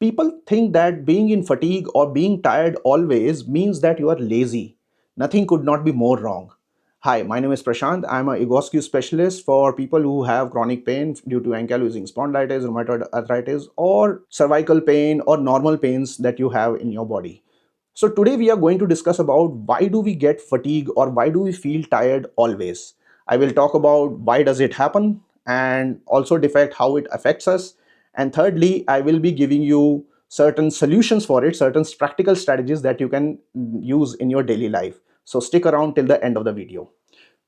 People think that being in fatigue or being tired always means that you are lazy. Nothing could not be more wrong. Hi, my name is Prashant. I'm a EGOSQ specialist for people who have chronic pain due to ankylosing spondylitis, rheumatoid arthritis, or cervical pain or normal pains that you have in your body. So today we are going to discuss about why do we get fatigue or why do we feel tired always. I will talk about why does it happen and also defect how it affects us. And thirdly, I will be giving you certain solutions for it, certain practical strategies that you can use in your daily life. So stick around till the end of the video.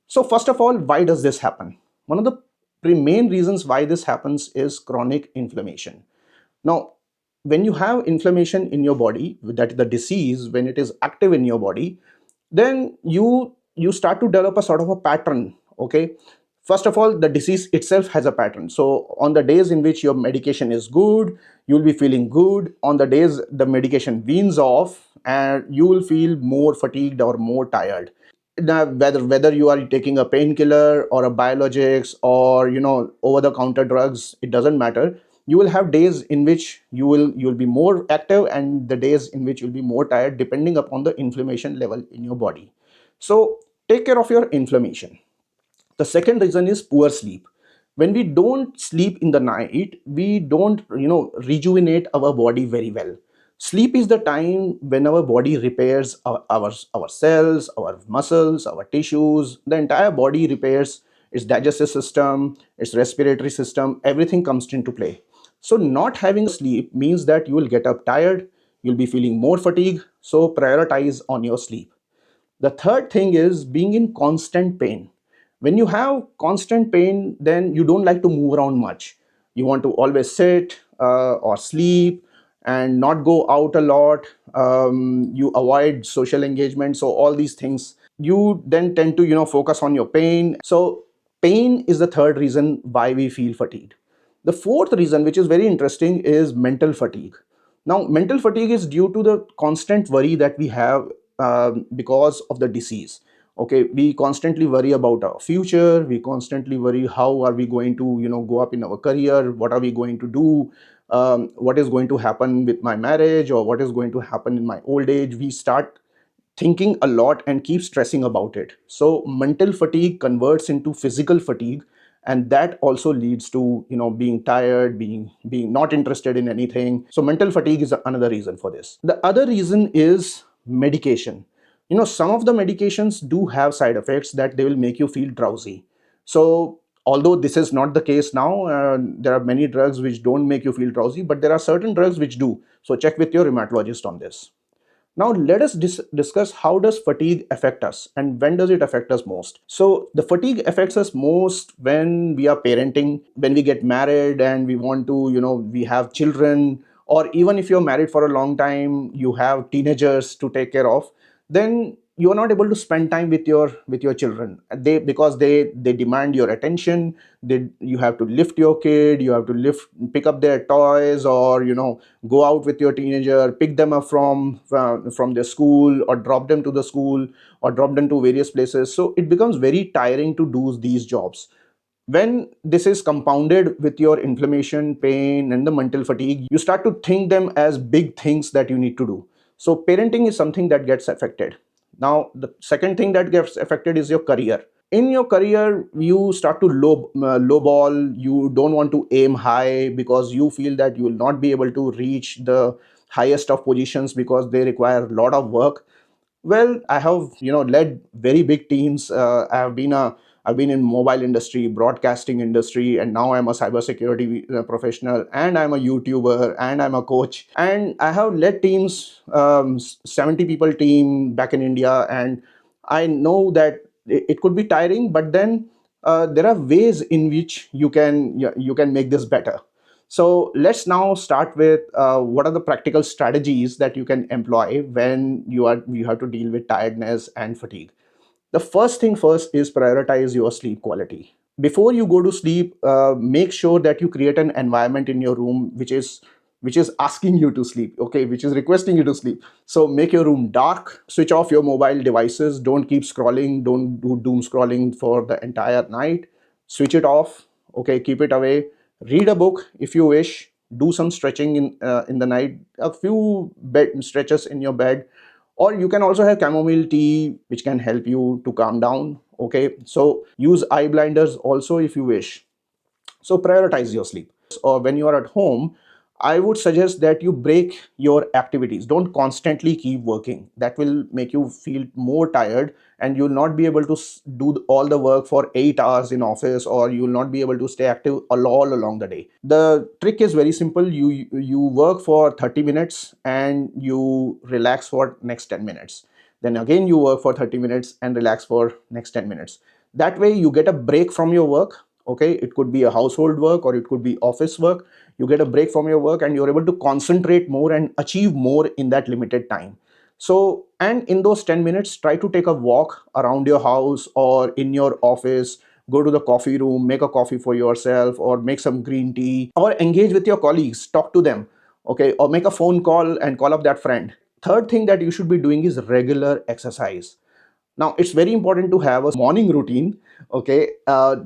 So first of all, why does this happen? One of the main reasons why this happens is chronic inflammation. Now, when you have inflammation in your body, that is the disease, when it is active in your body, then you start to develop a sort of a pattern. Okay, first of all, the disease itself has a pattern. So on the days in which your medication is good, you will be feeling good. On the days the medication weans off, and you will feel more fatigued or more tired. Now, whether you are taking a painkiller or a biologics or over the counter drugs, it doesn't matter. You will have days in which you will be more active and the days in which you'll be more tired, depending upon the inflammation level in your body. So take care of your inflammation. The second reason is poor sleep. When we don't sleep in the night, we don't rejuvenate our body very well. Sleep is the time when our body repairs our cells, our muscles, our tissues. The entire body repairs its digestive system, its respiratory system, everything comes into play. So not having sleep means that you will get up tired, you'll be feeling more fatigue. So prioritize on your sleep. The third thing is being in constant pain. When you have constant pain, then you don't like to move around much. You want to always sit or sleep and not go out a lot. You avoid social engagement. So all these things, you then tend to focus on your pain. So pain is the third reason why we feel fatigued. The fourth reason, which is very interesting, is mental fatigue. Now, mental fatigue is due to the constant worry that we have because of the disease. Okay, we constantly worry about our future. We constantly worry how are we going to go up in our career, what are we going to do, what is going to happen with my marriage, or what is going to happen in my old age. We start thinking a lot and keep stressing about it. So mental fatigue converts into physical fatigue, and that also leads to being tired, being not interested in anything. So mental fatigue is another reason for this. The other reason is medication. Some of the medications do have side effects that they will make you feel drowsy. So although this is not the case now, there are many drugs which don't make you feel drowsy, but there are certain drugs which do. So check with your rheumatologist on this. Now let us discuss how does fatigue affect us and when does it affect us most. So the fatigue affects us most when we are parenting, when we get married and we want to, we have children, or even if you're married for a long time, you have teenagers to take care of, then you are not able to spend time with your children. Because they demand your attention. You have to lift your kid, you have to pick up their toys, or go out with your teenager, pick them up from their school, or drop them to the school, or drop them to various places. So it becomes very tiring to do these jobs. When this is compounded with your inflammation, pain, and the mental fatigue, you start to think them as big things that you need to do. So parenting is something that gets affected. Now the second thing that gets affected is your career. In your career, you start to low ball. You don't want to aim high because you feel that you will not be able to reach the highest of positions because they require a lot of work. Well, I have led very big teams. I've been in mobile industry, broadcasting industry, and now I'm a cybersecurity professional, and I'm a YouTuber, and I'm a coach, and I have led teams, 70 people team back in India, and I know that it could be tiring, but then there are ways in which you can make this better. So let's now start with what are the practical strategies that you can employ when you have to deal with tiredness and fatigue. The first thing first is prioritize your sleep quality. Before you go to sleep, make sure that you create an environment in your room which is asking you to sleep, okay, which is requesting you to sleep. So make your room dark, switch off your mobile devices, don't keep scrolling, don't do doom scrolling for the entire night. Switch it off, okay, keep it away. Read a book if you wish, do some stretching in the night, a few bed stretches in your bed, or you can also have chamomile tea which can help you to calm down. Okay, so use eye blinders also if you wish. So prioritize your sleep. Or when you are at home, I would suggest that you break your activities. Don't constantly keep working. That will make you feel more tired, and you'll not be able to do all the work for 8 hours in office, or you'll not be able to stay active all along the day. The trick is very simple. You work for 30 minutes and you relax for next 10 minutes. Then again you work for 30 minutes and relax for next 10 minutes. That way you get a break from your work. Okay, it could be a household work or it could be office work. You get a break from your work and you're able to concentrate more and achieve more in that limited time. So, and in those 10 minutes, try to take a walk around your house or in your office. Go to the coffee room, make a coffee for yourself, or make some green tea, or engage with your colleagues, talk to them. Okay, or make a phone call and call up that friend. Third thing that you should be doing is regular exercise. Now, it's very important to have a morning routine. Okay,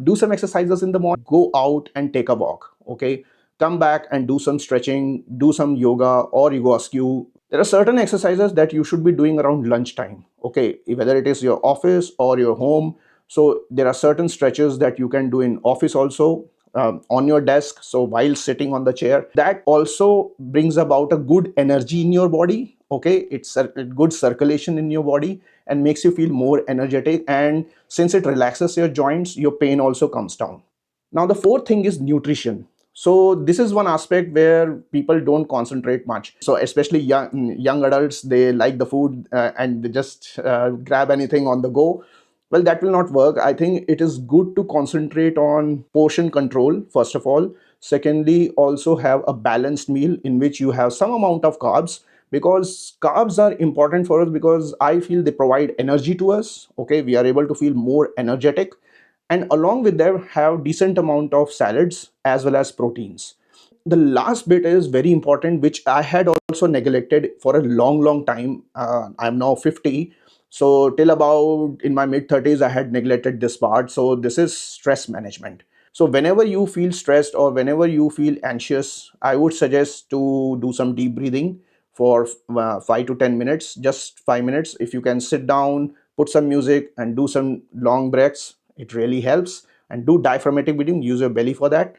do some exercises in the morning, go out and take a walk. Okay, come back and do some stretching, do some yoga or Egoscue. There are certain exercises that you should be doing around lunchtime. Okay, whether it is your office or your home. So there are certain stretches that you can do in office also, on your desk. So while sitting on the chair, that also brings about a good energy in your body. Okay, it's a good circulation in your body and makes you feel more energetic, and since it relaxes your joints, your pain also comes down. Now the fourth thing is nutrition. So this is one aspect where people don't concentrate much. So especially young adults, they like the food, and they just grab anything on the go. Well, that will not work. I think it is good to concentrate on portion control first of all. Secondly, also have a balanced meal in which you have some amount of carbs, because carbs are important for us because I feel they provide energy to us. Okay, we are able to feel more energetic, and along with them have decent amount of salads as well as proteins. The last bit is very important, which I had also neglected for a long time. I'm now 50, so till about in my mid 30s I had neglected this part. So this is stress management. So whenever you feel stressed or whenever you feel anxious, I would suggest to do some deep breathing for 5 to 10 minutes, just 5 minutes. If you can sit down, put some music and do some long breaths, it really helps. And do diaphragmatic breathing, use your belly for that.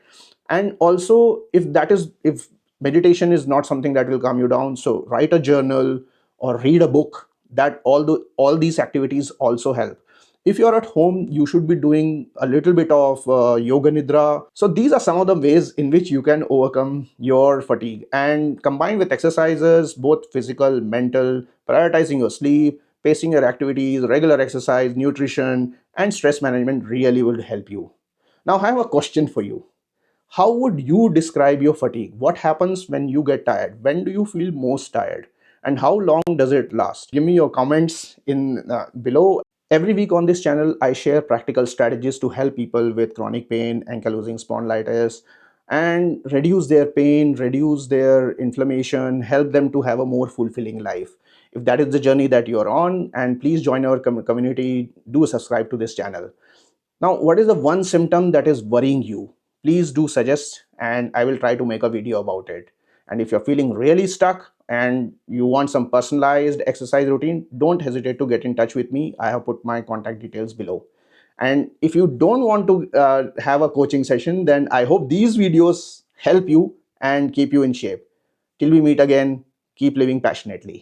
And also, if meditation is not something that will calm you down, so write a journal or read a book. That all these activities also help. If you're at home, you should be doing a little bit of yoga nidra. So these are some of the ways in which you can overcome your fatigue, and combined with exercises, both physical, mental, prioritizing your sleep, pacing your activities, regular exercise, nutrition, and stress management really will help you. Now I have a question for you. How would you describe your fatigue? What happens when you get tired? When do you feel most tired? And how long does it last? Give me your comments in below. Every week on this channel, I share practical strategies to help people with chronic pain, ankylosing spondylitis, and reduce their pain, reduce their inflammation, help them to have a more fulfilling life. If that is the journey that you're on, and please join our community, do subscribe to this channel. Now, what is the one symptom that is worrying you? Please do suggest and I will try to make a video about it. And if you're feeling really stuck and you want some personalized exercise routine, don't hesitate to get in touch with me. I have put my contact details below. And if you don't want to have a coaching session, then I hope these videos help you and keep you in shape. Till we meet again, keep living passionately.